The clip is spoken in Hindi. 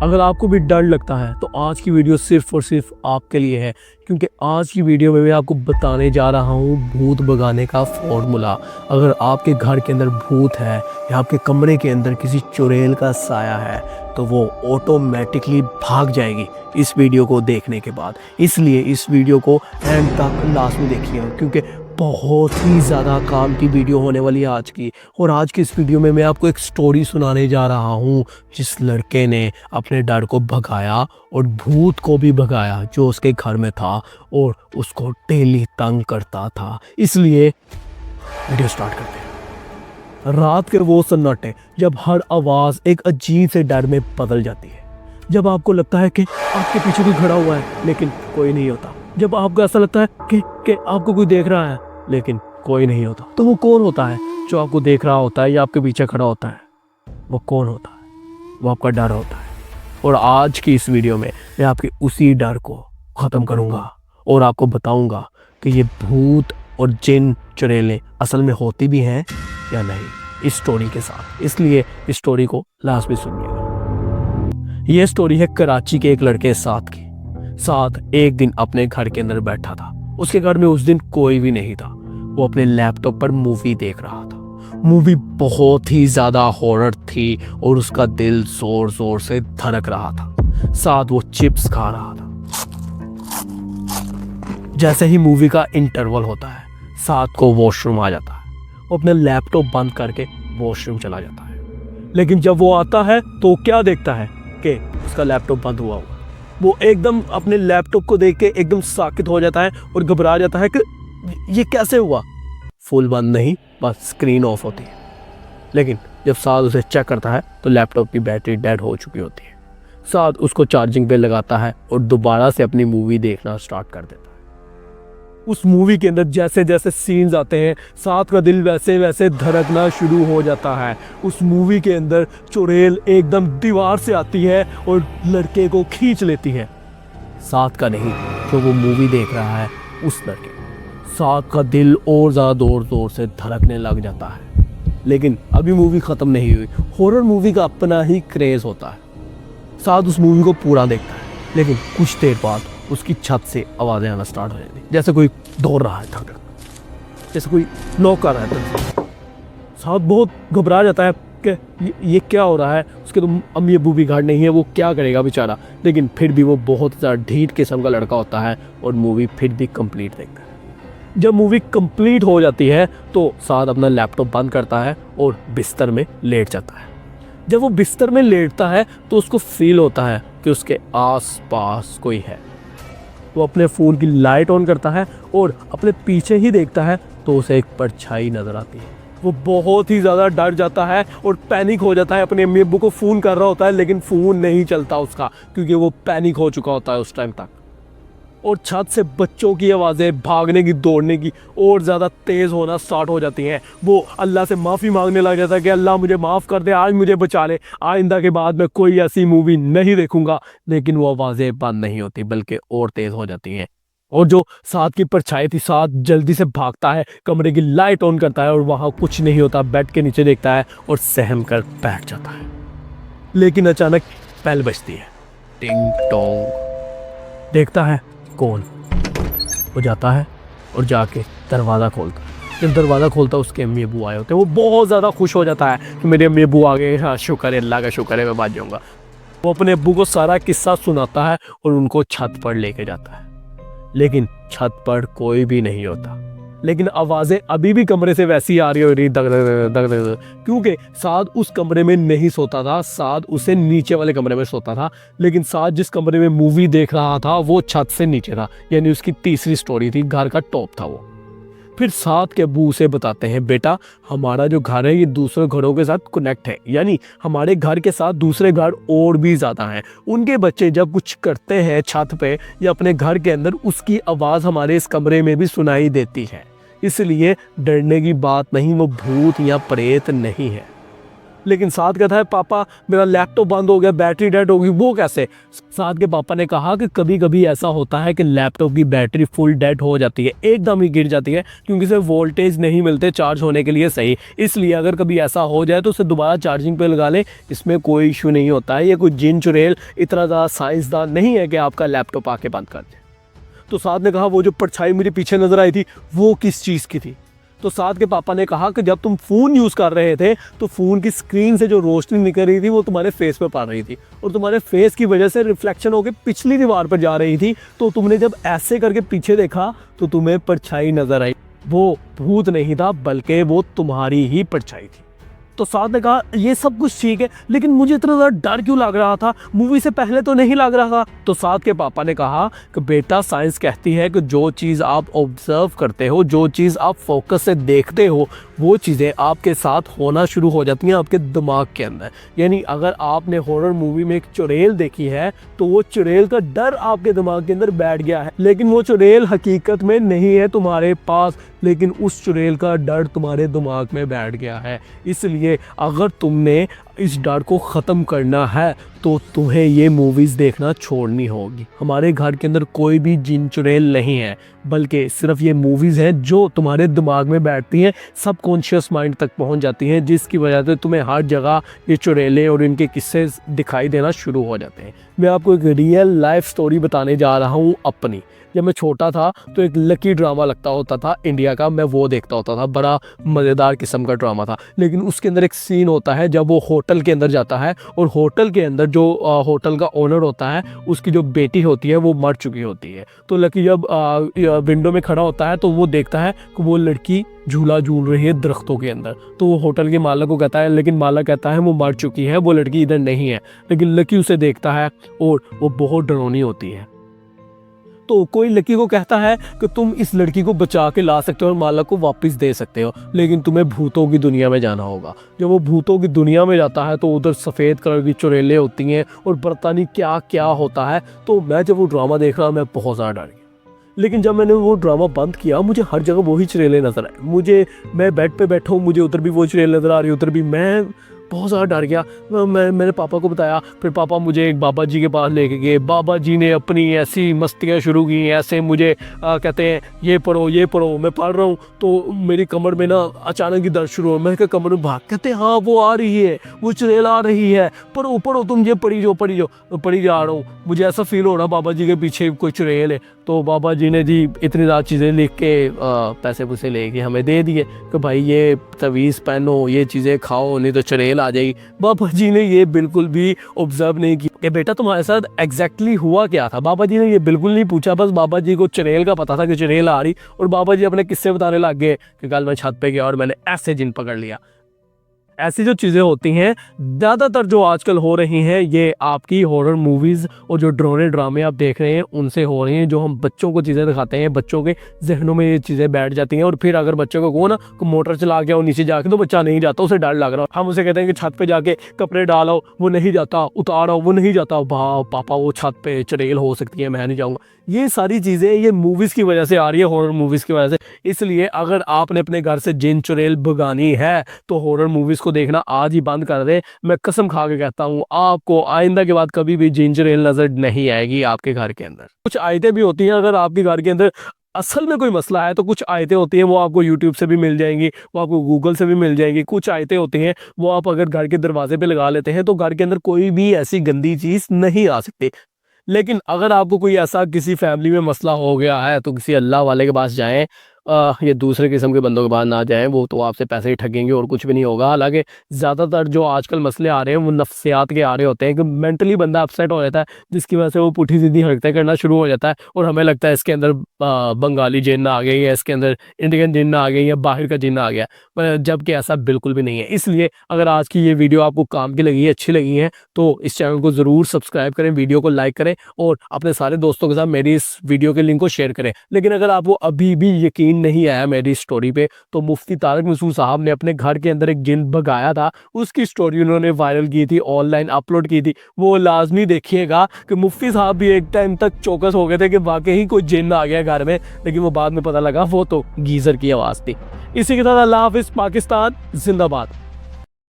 अगर आपको भी डर लगता है तो आज की वीडियो सिर्फ और सिर्फ आपके लिए है, क्योंकि आज की वीडियो में मैं आपको बताने जा रहा हूँ भूत भगाने का फॉर्मूला। अगर आपके घर के अंदर भूत है या आपके कमरे के अंदर किसी चुड़ैल का साया है तो वो ऑटोमेटिकली भाग जाएगी इस वीडियो को देखने के बाद। इसलिए इस वीडियो को एंड तक लास्ट में देखिए, क्योंकि बहुत ही ज़्यादा काम की वीडियो होने वाली है आज की। और आज की इस वीडियो में मैं आपको एक स्टोरी सुनाने जा रहा हूँ जिस लड़के ने अपने डर को भगाया और भूत को भी भगाया जो उसके घर में था और उसको डेली तंग करता था। इसलिए वीडियो स्टार्ट करते हैं। रात के वो सन्नाटे जब हर आवाज़ एक अजीब से डर में बदल जाती है, जब आपको लगता है कि आपके पीछे कोई खड़ा हुआ है लेकिन कोई नहीं होता, जब आपको ऐसा लगता है कि आपको कोई देख रहा है लेकिन कोई नहीं होता, तो वो कौन होता है जो आपको देख रहा होता है या आपके पीछे खड़ा होता है? वो कौन होता है? वो आपका डर होता है। और आज की इस वीडियो में मैं आपके उसी डर को ख़त्म करूँगा और आपको बताऊँगा कि ये भूत और जिन चुड़ैलें असल में होती भी हैं या नहीं, इस स्टोरी के साथ। इसलिए इस स्टोरी को लास्ट में सुनिएगा। ये स्टोरी है कराची के एक लड़के साथ की। साथ एक दिन अपने घर के अंदर बैठा था। उसके घर में उस दिन कोई भी नहीं था। वो अपने लैपटॉप पर मूवी देख रहा था। मूवी बहुत ही ज़्यादा हॉरर थी और उसका दिल जोर जोर से धड़क रहा था। साथ वो चिप्स खा रहा था। जैसे ही मूवी का इंटरवल होता है, साथ को वॉशरूम आ जाता है। वो अपने लैपटॉप बंद करके वॉशरूम चला जाता है। लेकिन जब वो आता है तो क्या देखता है कि उसका लैपटॉप बंद हुआ। वो एकदम अपने लैपटॉप को देख के एकदम साकित हो जाता है और घबरा जाता है कि ये कैसे हुआ। फुल बंद नहीं, बस स्क्रीन ऑफ होती है। लेकिन जब साद उसे चेक करता है तो लैपटॉप की बैटरी डेड हो चुकी होती है। साद उसको चार्जिंग पे लगाता है और दोबारा से अपनी मूवी देखना स्टार्ट कर देता है। उस मूवी के अंदर जैसे जैसे सीन्स आते हैं, साद का दिल वैसे वैसे धड़कना शुरू हो जाता है। उस मूवी के अंदर चुड़ैल एकदम दीवार से आती है और लड़के को खींच लेती है। साद का नहीं, जो वो मूवी देख रहा है उस लड़के। साद का दिल और ज़्यादा जोर जोर से धड़कने लग जाता है। लेकिन अभी मूवी ख़त्म नहीं हुई। हॉरर मूवी का अपना ही क्रेज़ होता है। साद उस मूवी को पूरा देखता है, लेकिन कुछ देर बाद उसकी छत से आवाज़ें आना स्टार्ट हो जाती, जैसे कोई दौड़ रहा है, धक जैसे कोई नॉक कर रहा है। साद बहुत घबरा जाता है कि ये क्या हो रहा है। उसके तो अम्मी अब्बू भी घर नहीं है, वो क्या करेगा बेचारा। लेकिन फिर भी वो बहुत ज़्यादा ढीठ किस्म का लड़का होता है और मूवी फिर भी कंप्लीट देखता है। जब मूवी कंप्लीट हो जाती है तो साद अपना लैपटॉप बंद करता है और बिस्तर में लेट जाता है। जब वो बिस्तर में लेटता है तो उसको फील होता है कि उसके आस-पास कोई है। वो अपने फ़ोन की लाइट ऑन करता है और अपने पीछे ही देखता है तो उसे एक परछाई नज़र आती है। वो बहुत ही ज़्यादा डर जाता है और पैनिक हो जाता है। अपने अम्मी अब्बू को फ़ोन कर रहा होता है लेकिन फ़ोन नहीं चलता उसका, क्योंकि वो पैनिक हो चुका होता है उस टाइम तक। और छत से बच्चों की आवाज़ें भागने की, दौड़ने की और ज़्यादा तेज़ होना स्टार्ट हो जाती हैं। वो अल्लाह से माफ़ी मांगने लग जाता है कि अल्लाह मुझे माफ़ कर दे, आज मुझे बचा ले, आइंदा के बाद मैं कोई ऐसी मूवी नहीं देखूंगा। लेकिन वो आवाज़ें बंद नहीं होती बल्कि और तेज़ हो जाती हैं। और जो साद की परछाई थी, साद जल्दी से भागता है, कमरे की लाइट ऑन करता है और वहाँ कुछ नहीं होता। बेड के नीचे देखता है और सहम कर बैठ जाता है। लेकिन अचानक बेल बजती है, टिंग टोंग। देखता है कौन। वो जाता है और जाके दरवाज़ा खोलता है। जब दरवाज़ा खोलता है उसके अम्मी अब्बू आए होते हैं। वो बहुत ज़्यादा खुश हो जाता है कि मेरे अम्मी अब्बू आ गए, हाँ शुक्र है, अल्लाह का शुक्र है, मैं बच जाऊँगा। वो अपने अब्बू को सारा किस्सा सुनाता है और उनको छत पर लेके जाता है। लेकिन छत पर कोई भी नहीं होता। लेकिन आवाज़ें अभी भी कमरे से वैसी आ रही हो रही, दग दग दग दग, क्योंकि साद उस कमरे में नहीं सोता था। साद उसे नीचे वाले कमरे में सोता था। लेकिन साद जिस कमरे में मूवी देख रहा था वो छत से नीचे था, यानी उसकी तीसरी स्टोरी थी, घर का टॉप था वो। फिर साद के अब्बू उसे बताते हैं, बेटा हमारा जो घर है ये दूसरे घरों के साथ कनेक्ट है, यानी हमारे घर के साथ दूसरे घर और भी ज़्यादा हैं। उनके बच्चे जब कुछ करते हैं छत पे या अपने घर के अंदर, उसकी आवाज़ हमारे इस कमरे में भी सुनाई देती है। इसलिए डरने की बात नहीं, वो भूत या प्रेत नहीं है। लेकिन साद कहता है पापा मेरा लैपटॉप बंद हो गया, बैटरी डेड हो गई। वो कैसे? साद के पापा ने कहा कि कभी कभी ऐसा होता है कि लैपटॉप की बैटरी फुल डेड हो जाती है, एकदम ही गिर जाती है, क्योंकि इसे वोल्टेज नहीं मिलते चार्ज होने के लिए सही। इसलिए अगर कभी ऐसा हो जाए तो उसे दोबारा चार्जिंग पे लगा लें, इसमें कोई इशू नहीं होता है। ये कोई जिन चुड़ैल इतना ज़्यादा साइंसदान नहीं है कि आपका लैपटॉप आके बंद कर दे। तो साद ने कहा वो जो परछाई मेरे पीछे नजर आई थी वो किस चीज़ की थी? तो साद के पापा ने कहा कि जब तुम फ़ोन यूज़ कर रहे थे तो फ़ोन की स्क्रीन से जो रोशनी निकल रही थी वो तुम्हारे फेस पे पड़ रही थी, और तुम्हारे फेस की वजह से रिफ्लेक्शन होकर पिछली दीवार पर जा रही थी। तो तुमने जब ऐसे करके पीछे देखा तो तुम्हें परछाई नजर आई। वो भूत नहीं था बल्कि वो तुम्हारी ही परछाई थी। तो साद ने कहा ये सब कुछ ठीक है, लेकिन मुझे इतना ज़्यादा डर क्यों लग रहा था? मूवी से पहले तो नहीं लग रहा था। तो साद के पापा ने कहा कि बेटा साइंस कहती है कि जो चीज़ आप ऑब्जर्व करते हो, जो चीज़ आप फोकस से देखते हो, वो चीज़ें आपके साथ होना शुरू हो जाती हैं आपके दिमाग के अंदर। यानी अगर आपने हॉरर मूवी में एक चुड़ैल देखी है तो वो चुड़ैल का डर आपके दिमाग के अंदर बैठ गया है, लेकिन वो चुड़ैल हकीकत में नहीं है तुम्हारे पास, लेकिन उस चुड़ैल का डर तुम्हारे दिमाग में बैठ गया है। इसलिए अगर तुमने इस डर को ख़त्म करना है तो तुम्हें ये मूवीज़ देखना छोड़नी होगी। हमारे घर के अंदर कोई भी जिन चुड़ैल नहीं है, बल्कि सिर्फ ये मूवीज़ हैं जो तुम्हारे दिमाग में बैठती हैं, सबकॉन्शियस माइंड तक पहुंच जाती हैं, जिसकी वजह से तुम्हें हर जगह ये चुड़ैलें और इनके किस्से दिखाई देना शुरू हो जाते हैं। मैं आपको एक रियल लाइफ स्टोरी बताने जा रहा हूँ अपनी। जब मैं छोटा था तो एक लकी ड्रामा लगता होता था इंडिया का, मैं वो देखता होता था। बड़ा मज़ेदार किस्म का ड्रामा था, लेकिन उसके अंदर एक सीन होता है जब वो होटल के अंदर जाता है, और होटल के अंदर जो होटल का ओनर होता है उसकी जो बेटी होती है वो मर चुकी होती है। तो लकी जब विंडो में खड़ा होता है तो वो देखता है कि वो लड़की झूला झूल रही है दरख्तों के अंदर। तो वो होटल के मालिक को कहता है, लेकिन मालिक कहता है वो मर चुकी है, वो लड़की इधर नहीं है। लेकिन लकी उसे देखता है और वो बहुत डरावनी होती है। तो कोई लकी को कहता है कि तुम इस लड़की को बचा के ला सकते हो और माला को वापस दे सकते हो, लेकिन तुम्हें भूतों की दुनिया में जाना होगा। जब वो भूतों की दुनिया में जाता है तो उधर सफ़ेद कलर की चुड़ैलें होती हैं और पता नहीं क्या क्या होता है। तो मैं जब वो ड्रामा देख रहा मैं बहुत ज़्यादा डर गया, लेकिन जब मैंने वो ड्रामा बंद किया मुझे हर जगह वही चुड़ैलें नजर आए। मैं बेड पे बैठा हूँ, मुझे उधर भी वो चुड़ैल नज़र आ रही, उधर भी। मैं बहुत ज़्यादा डर गया। मैंने पापा को बताया, फिर पापा मुझे एक बाबा जी के पास लेके गए। बाबा जी ने अपनी ऐसी मस्तियाँ शुरू की, ऐसे मुझे कहते हैं ये पढ़ो ये पढ़ो। मैं पढ़ रहा हूँ तो मेरी कमर में ना अचानक ही दर्द शुरू हो। मैं कमर में भाग, कहते हैं हाँ वो आ रही है, वो चुड़ैल आ रही है, पढ़ो पढ़ो तुम ये पढ़ी जा रहा हूँ। मुझे ऐसा फील हो रहा बाबा जी के पीछे कोई चुड़ैल है। तो बाबा जी ने जी इतनी ज़्यादा चीज़ें लिख के पैसे पुसे लेके हमें दे दिए कि भाई ये तवीज़ पहनो, ये चीज़ें खाओ, नहीं तो चुड़ैल आ जाएगी। बाबा जी ने ये बिल्कुल भी ऑब्जर्व नहीं किया कि बेटा तुम्हारे साथ एग्जैक्टली हुआ क्या था। बाबा जी ने ये बिल्कुल नहीं पूछा, बस बाबा जी को चुड़ैल का पता था कि चुड़ैल आ रही, और बाबा जी अपने किस्से बताने लग गए कि कल मैं छत पे गया और मैंने ऐसे जिन पकड़ लिया। ऐसी जो चीज़ें होती हैं ज़्यादातर जो आजकल हो रही हैं, ये आपकी हॉरर मूवीज़ और जो डरावने ड्रामे आप देख रहे हैं उनसे हो रही हैं। जो हम बच्चों को चीज़ें दिखाते हैं, बच्चों के जहनों में ये चीज़ें बैठ जाती हैं, और फिर अगर बच्चों को ना मोटर चला के और नीचे जाके तो बच्चा नहीं जाता, उसे डर लग रहा है। हम उसे कहते हैं कि छत पर जाके कपड़े डालो, वो नहीं जाता, उतारो, वो नहीं जाता। पापा वो छत पर चुड़ैल हो सकती है, मैं नहीं जाऊँगा। ये सारी चीज़ें ये मूवीज़ की वजह से आ रही है, हॉरर मूवीज़ की वजह से। इसलिए अगर आपने अपने घर से जिन चुड़ैल भगानी है तो हॉरर मूवीज़ को देखना आज ही बंद कर दे। मैं कसम खा के कहता हूँ आपको आइंदा के बाद कभी भी जिन चुड़ैल नज़र नहीं आएगी आपके घर के अंदर। कुछ आयतें भी होती हैं, अगर आपके घर के अंदर असल में कोई मसला है तो कुछ आयतें होती हैं वो आपको यूट्यूब से भी मिल जाएंगी, वो आपको गूगल से भी मिल जाएंगी। कुछ आयतें होती हैं वो आप अगर घर के दरवाजे पे लगा लेते हैं तो घर के अंदर कोई भी ऐसी गंदी चीज़ नहीं आ सकती। लेकिन अगर आपको कोई ऐसा किसी फैमिली में मसला हो गया है तो किसी अल्लाह वाले के पास जाएं, ये दूसरे किस्म के बंदों के पास ना जाएं, वो तो आपसे पैसे ही ठगेंगे और कुछ भी नहीं होगा। हालांकि ज़्यादातर जो आजकल मसले आ रहे हैं वो नफ्सियात के आ रहे होते हैं कि मेंटली बंदा अपसेट हो जाता है, जिसकी वजह से वो पुठी सीधी हरकतें करना शुरू हो जाता है और हमें लगता है इसके अंदर बंगाली जिन्न आ गई है, इसके अंदर इंडियन जिन्न आ गई है, बाहर का जिन्न आ गया, पर जबकि ऐसा बिल्कुल भी नहीं है। इसलिए अगर आज की ये वीडियो आपको काम की लगी है, अच्छी लगी है, तो इस चैनल को ज़रूर सब्सक्राइब करें, वीडियो को लाइक करें और अपने सारे दोस्तों के साथ मेरी इस वीडियो के लिंक को शेयर करें। लेकिन अगर आपको अभी भी यकीन नहीं आया मेरी स्टोरी पे, तो मुफ्ती तारिक मसूद साहब ने अपने घर के अंदर एक जिन भगाया था, उसकी स्टोरी उन्होंने वायरल की थी, ऑनलाइन अपलोड की थी। वो लाजमी देखिएगा कि मुफ्ती साहब भी एक टाइम तक चौकस हो गए थे कि वाकई ही कोई जिन आ गया घर में, लेकिन वो बाद में पता लगा वो तो गीज़र की आवाज़ थी। इसी के साथ अल्लाह हाफिज़, पाकिस्तान जिंदाबाद।